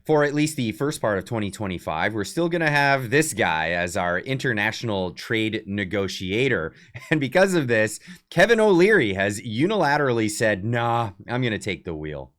for at least the first part of 2025, we're still going to have this guy as our international trade negotiator. And because of this, Kevin O'Leary has unilaterally said, nah, I'm going to take the wheel.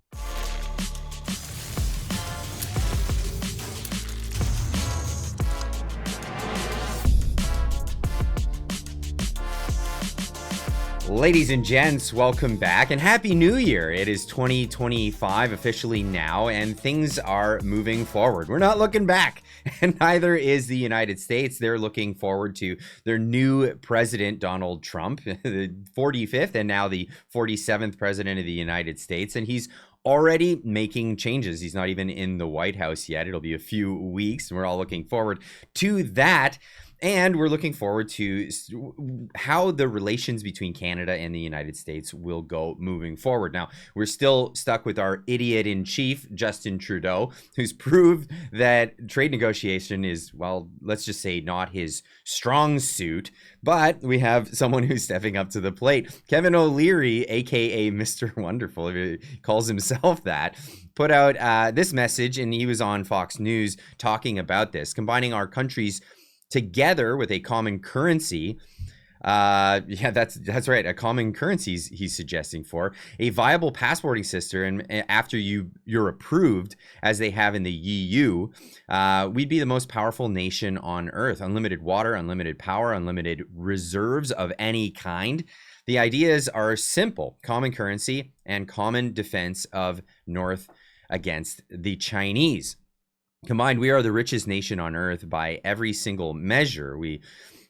Ladies and gents, welcome back and Happy New Year. It is 2025 officially now, and things are moving forward. We're not looking back, and neither is the United States. They're looking forward to their new president, Donald Trump, the 45th and now the 47th president of the United States, and he's already making changes. He's not even in the White House yet. It'll be a few weeks, and we're all looking forward to that. And we're looking forward to how the relations between Canada and the United States will go moving forward. Now, we're still stuck with our idiot-in-chief, Justin Trudeau, who's proved that trade negotiation is, well, let's just say not his strong suit. But we have someone who's stepping up to the plate. Kevin O'Leary, a.k.a. Mr. Wonderful, if he calls himself that, put out this message, and he was on Fox News talking about this, combining our countries together with a common currency. Yeah, that's right. A common currency he's suggesting for a viable passporting system. And after you're approved, as they have in the EU, we'd be the most powerful nation on earth. Unlimited water, unlimited power, unlimited reserves of any kind. The ideas are simple: common currency and common defense of North against the Chinese. Combined, we are the richest nation on earth by every single measure. We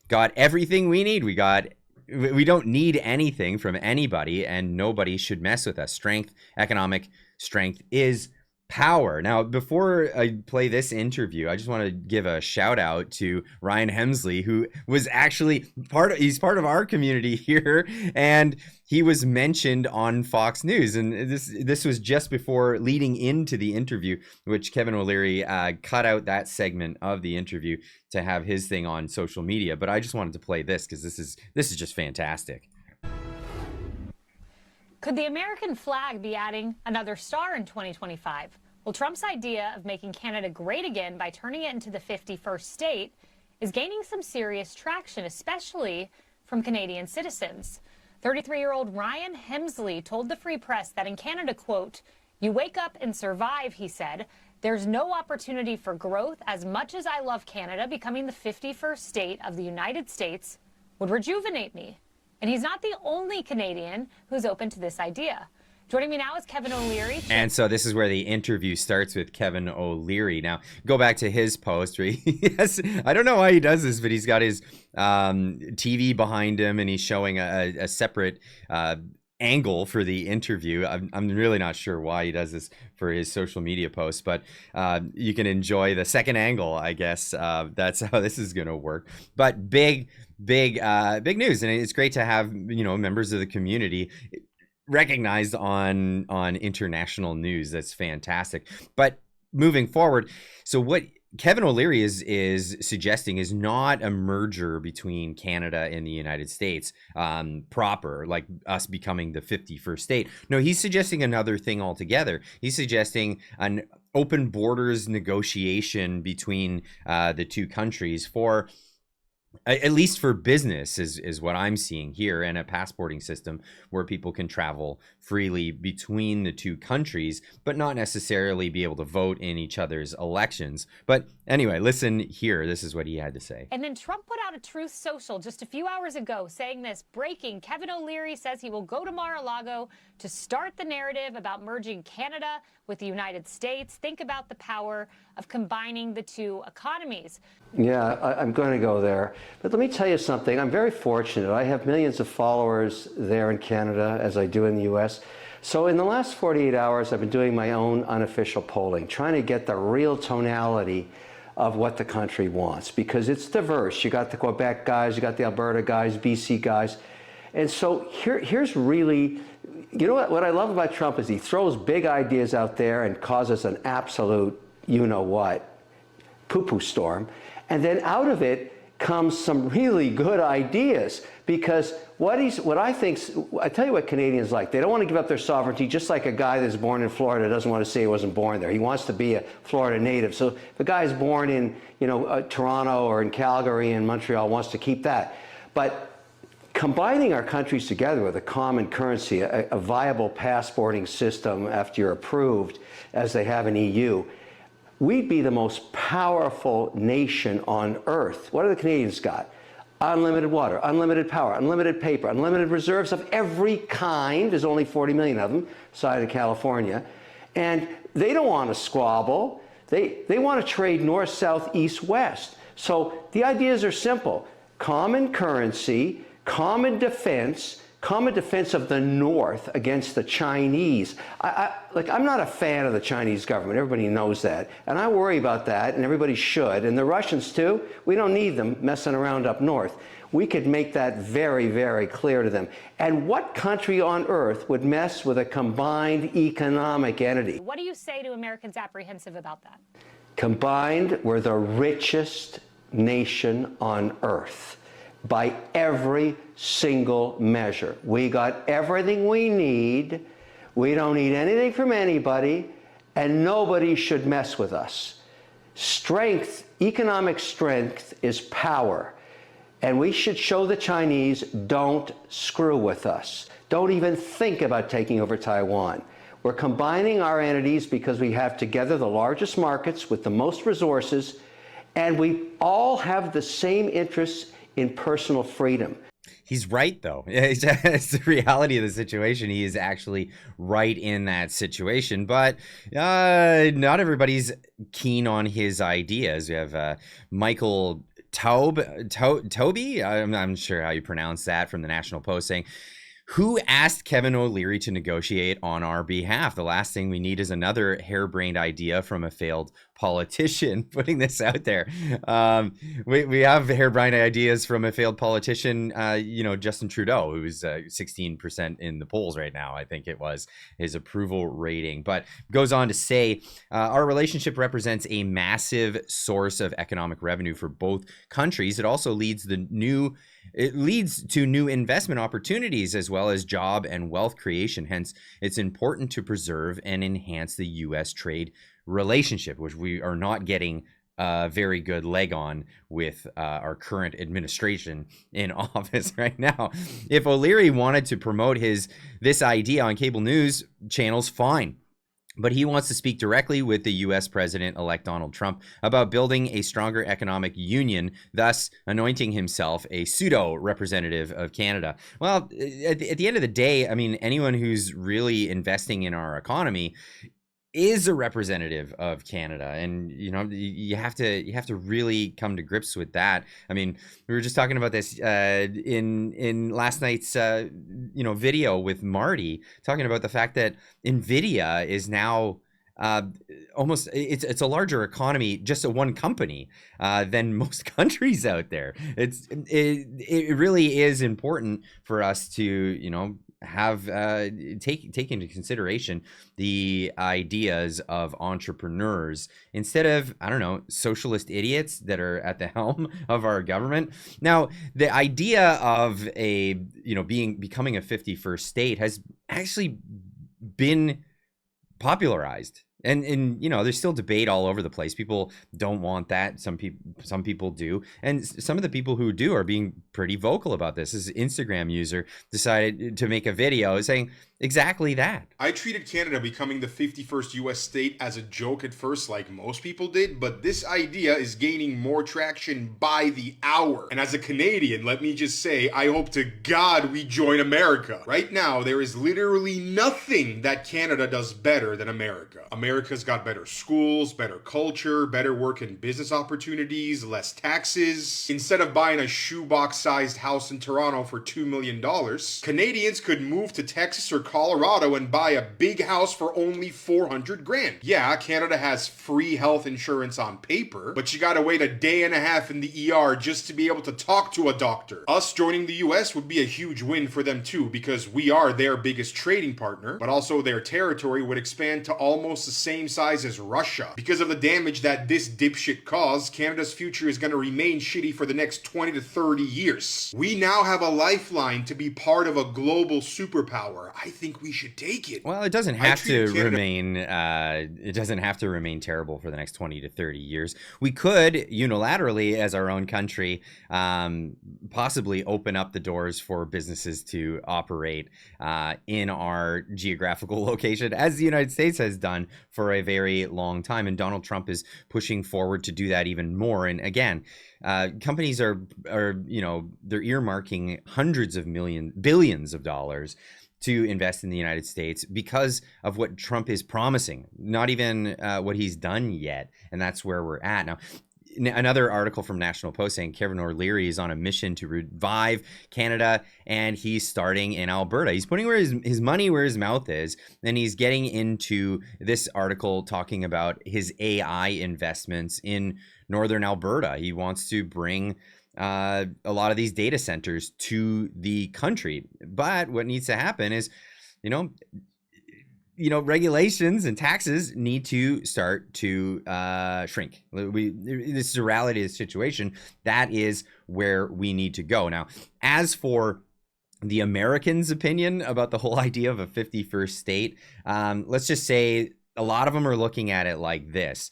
got everything we need. We don't need anything from anybody, and nobody should mess with us. Strength, economic strength is power. Now, before I play this interview, I just want to give a shout out to Ryan Hemsley, who was actually he's part of our community here, and he was mentioned on Fox News. And this was just before leading into the interview, which Kevin O'Leary cut out that segment of the interview to have his thing on social media. But I just wanted to play this because this is just fantastic. Could the American flag be adding another star in 2025? Well, Trump's idea of making Canada great again by turning it into the 51st state is gaining some serious traction, especially from Canadian citizens. 33-year-old Ryan Hemsley told the Free Press that in Canada, quote, "You wake up and survive," he said. "There's no opportunity for growth. As much as I love Canada, becoming the 51st state of the United States would rejuvenate me." And he's not the only Canadian who's open to this idea. Joining me now is Kevin O'Leary. And so this is where the interview starts with Kevin O'Leary. Now, go back to his post where I don't know why he does this, but he's got his TV behind him, and he's showing a separate angle for the interview. I'm really not sure why he does this for his social media posts, but you can enjoy the second angle, I guess. That's how this is going to work. But big news, and it's great to have members of the community recognized on international news. That's fantastic. But moving forward, so what Kevin O'Leary is suggesting is not a merger between Canada and the United States proper, like us becoming the 51st state. No, he's suggesting another thing altogether. He's suggesting an open borders negotiation between the two countries for, at least for business, is what I'm seeing here, and a passporting system where people can travel freely between the two countries, but not necessarily be able to vote in each other's elections. But anyway, listen here. This is what he had to say. And then Trump put out a Truth Social just a few hours ago saying this: breaking, Kevin O'Leary says he will go to Mar-a-Lago to start the narrative about merging Canada with the United States. Think about the power of combining the two economies. Yeah, I'm going to go there. But let me tell you something. I'm very fortunate. I have millions of followers there in Canada, as I do in the U.S. So in the last 48 hours, I've been doing my own unofficial polling, trying to get the real tonality of what the country wants, because it's diverse. You got the Quebec guys, you got the Alberta guys, BC guys. And so here's really, you know what I love about Trump is he throws big ideas out there and causes an absolute, you know what, poo-poo storm. And then out of it, comes some really good ideas, because I tell you what Canadians like. They don't want to give up their sovereignty, just like a guy that's born in Florida doesn't want to say he wasn't born there. He wants to be a Florida native. So if a guy's born in Toronto or in Calgary and Montreal wants to keep that. But combining our countries together with a common currency, a viable passporting system after you're approved, as they have in EU, we'd be the most powerful nation on earth. What do the Canadians got? Unlimited water, unlimited power, unlimited paper, unlimited reserves of every kind. There's only 40 million of them, aside of California. And they don't want to squabble. They want to trade north, south, east, west. So the ideas are simple. Common currency, common defense of the North against the Chinese. I'm not a fan of the Chinese government. Everybody knows that. And I worry about that, and everybody should. And the Russians, too. We don't need them messing around up north. We could make that very, very clear to them. And what country on earth would mess with a combined economic entity? What do you say to Americans apprehensive about that? Combined, we're the richest nation on earth. By every single measure. We got everything we need. We don't need anything from anybody, and nobody should mess with us. Strength, economic strength, is power. And we should show the Chinese, don't screw with us. Don't even think about taking over Taiwan. We're combining our entities because we have together the largest markets with the most resources, and we all have the same interests in personal freedom. He's right, though. It's the reality of the situation. He is actually right in that situation, but not everybody's keen on his ideas. We have Michael Toby, I'm sure how you pronounce that, from the National Post, saying, who asked Kevin OLeary to negotiate on our behalf? The last thing we need is another harebrained idea from a failed politician. Putting this out there. We have harebrained ideas from a failed politician, Justin Trudeau, who's 16% in the polls right now, I think it was, his approval rating. But goes on to say, our relationship represents a massive source of economic revenue for both countries. It also leads to new investment opportunities as well as job and wealth creation. Hence, it's important to preserve and enhance the U.S. trade relationship, which we are not getting a very good leg on with our current administration in office right now. If OLeary wanted to promote this idea on cable news channels, fine. But he wants to speak directly with the U.S. President-elect Donald Trump about building a stronger economic union, thus anointing himself a pseudo-representative of Canada. Well, at the end of the day, I mean, anyone who's really investing in our economy is a representative of Canada, and you have to really come to grips with that. I mean, we were just talking about this in last night's video with Marty, talking about the fact that NVIDIA is now almost it's a larger economy, just a one company, than most countries out there. It really is important for us to have take into consideration the ideas of entrepreneurs instead of, I don't know, socialist idiots that are at the helm of our government. Now, the idea of becoming a 51st state has actually been popularized. And there's still debate all over the place. People don't want that. Some people do. And some of the people who do are being pretty vocal about this. This Instagram user decided to make a video saying exactly that. I treated Canada becoming the 51st U.S. state as a joke at first, like most people did, but this idea is gaining more traction by the hour. And as a Canadian, let me just say, I hope to God we join America. Right now, there is literally nothing that Canada does better than America. America's got better schools, better culture, better work and business opportunities, less taxes. Instead of buying a shoebox-sized house in Toronto for $2 million, Canadians could move to Texas or Colorado and buy a big house for only 400 grand. Yeah, Canada has free health insurance on paper, but you gotta wait a day and a half in the ER just to be able to talk to a doctor. Us joining the US would be a huge win for them too, because we are their biggest trading partner, but also their territory would expand to almost the same size as Russia. Because of the damage that this dipshit caused, Canada's future is gonna remain shitty for the next 20 to 30 years. We now have a lifeline to be part of a global superpower. I think we should take it. Well, it doesn't have to remain. It doesn't have to remain terrible for the next 20 to 30 years. We could unilaterally, as our own country, possibly open up the doors for businesses to operate in our geographical location, as the United States has done for a very long time. And Donald Trump is pushing forward to do that even more. And again, companies are they're earmarking hundreds of billions of dollars to invest in the United States because of what Trump is promising, not even what he's done yet. And that's where we're at now. Another article from National Post saying Kevin O'Leary is on a mission to revive Canada, and he's starting in Alberta. He's putting his money where his mouth is, and he's getting into this article talking about his AI investments in northern Alberta. He wants to bring a lot of these data centers to the country. But what needs to happen is, regulations and taxes need to start to shrink. This is a reality of the situation. That is where we need to go. Now, as for the Americans' opinion about the whole idea of a 51st state, let's just say a lot of them are looking at it like this.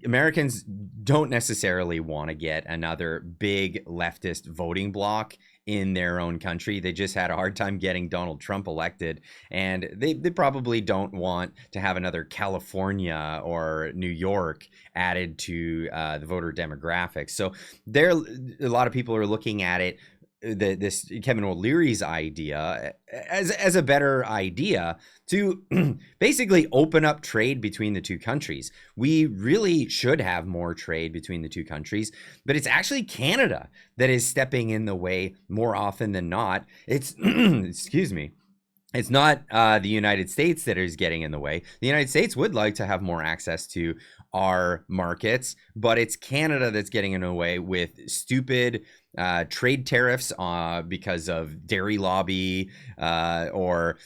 Americans don't necessarily want to get another big leftist voting bloc in their own country. They just had a hard time getting Donald Trump elected, and they probably don't want to have another California or New York added to the voter demographics. So a lot of people are looking at it, this Kevin O'Leary's idea, as a better idea to basically open up trade between the two countries. We really should have more trade between the two countries, but it's actually Canada that is stepping in the way more often than not. It's excuse me. It's not the United States that is getting in the way. The United States would like to have more access to our markets, but it's Canada that's getting in the way with stupid trade tariffs because of dairy lobby or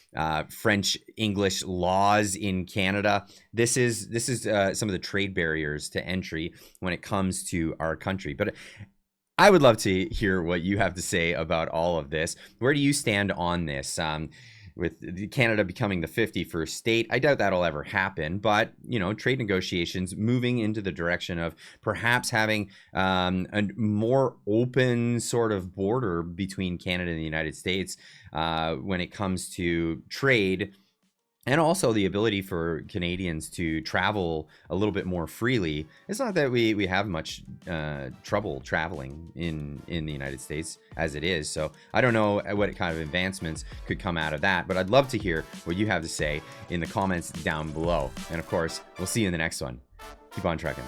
French English laws in Canada. This is some of the trade barriers to entry when it comes to our country. But I would love to hear what you have to say about all of this. Where do you stand on this? With Canada becoming the 51st state, I doubt that'll ever happen, but trade negotiations moving into the direction of perhaps having a more open sort of border between Canada and the United States when it comes to trade, and also the ability for Canadians to travel a little bit more freely. It's not that we have much trouble traveling in the United States as it is. So I don't know what kind of advancements could come out of that, but I'd love to hear what you have to say in the comments down below. And of course, we'll see you in the next one. Keep on trucking.